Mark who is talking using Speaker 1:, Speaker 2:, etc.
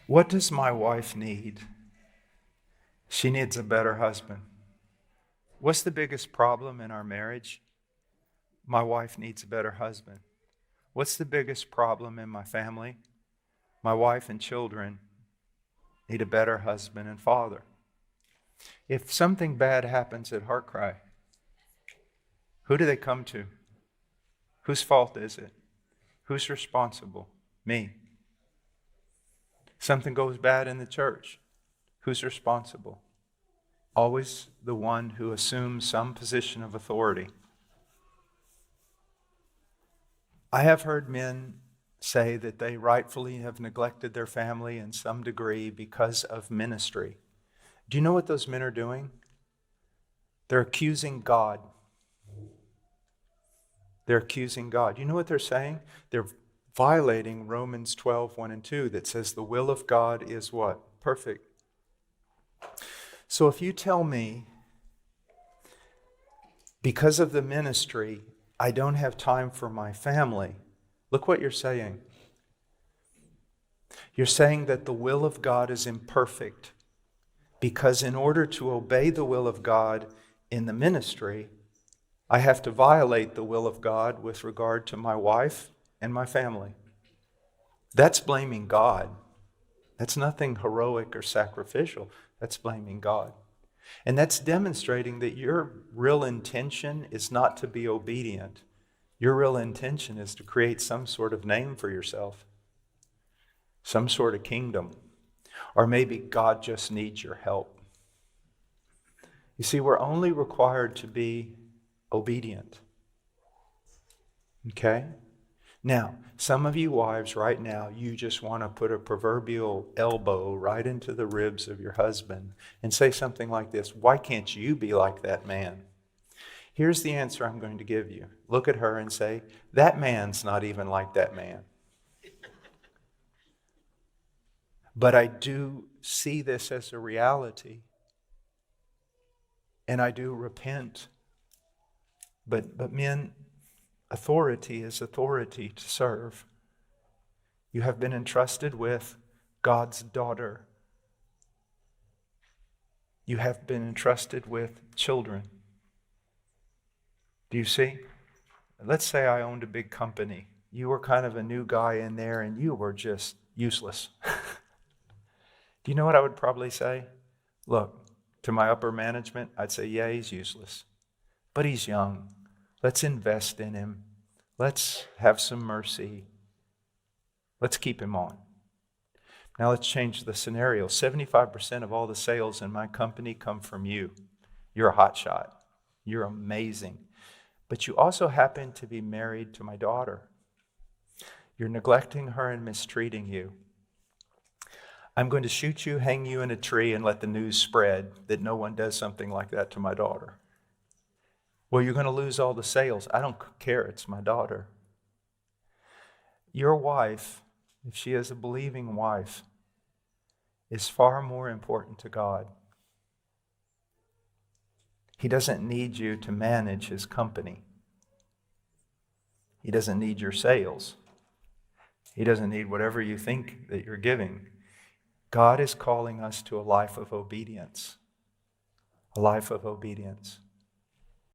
Speaker 1: What does my wife need? She needs a better husband. What's the biggest problem in our marriage? My wife needs a better husband. What's the biggest problem in my family? My wife and children need a better husband and father. If something bad happens at Heartcry, who do they come to? Whose fault is it? Who's responsible? Me. Something goes bad in the church. Who's responsible? Always the one who assumes some position of authority. I have heard men say that they rightfully have neglected their family in some degree because of ministry. Do you know what those men are doing? They're accusing God. They're accusing God. You know what they're saying? They're violating Romans 12, 1 and 2 that says the will of God is what? Perfect. So if you tell me, because of the ministry, I don't have time for my family, look what you're saying. You're saying that the will of God is imperfect because in order to obey the will of God in the ministry, I have to violate the will of God with regard to my wife and my family. That's blaming God. That's nothing heroic or sacrificial. That's blaming God. And that's demonstrating that your real intention is not to be obedient. Your real intention is to create some sort of name for yourself, some sort of kingdom. Or maybe God just needs your help. You see, we're only required to be obedient. Okay? Now, some of you wives right now, you just want to put a proverbial elbow right into the ribs of your husband and say something like this: why can't you be like that man? Here's the answer I'm going to give you. Look at her and say, that man's not even like that man. But I do see this as a reality, and I do repent. But men, authority is authority to serve. You have been entrusted with God's daughter. You have been entrusted with children. Do you see? Let's say I owned a big company. You were kind of a new guy in there and you were just useless. Do you know what I would probably say? Look, to my upper management, I'd say, yeah, he's useless, but he's young. Let's invest in him. Let's have some mercy. Let's keep him on. Now let's change the scenario. 75% of all the sales in my company come from you. You're a hotshot. You're amazing. But you also happen to be married to my daughter. You're neglecting her and mistreating you. I'm going to shoot you, hang you in a tree, and let the news spread that no one does something like that to my daughter. Well, you're going to lose all the sales. I don't care. It's my daughter. Your wife, if she is a believing wife, is far more important to God. He doesn't need you to manage his company. He doesn't need your sales. He doesn't need whatever you think that you're giving. God is calling us to a life of obedience. A life of obedience.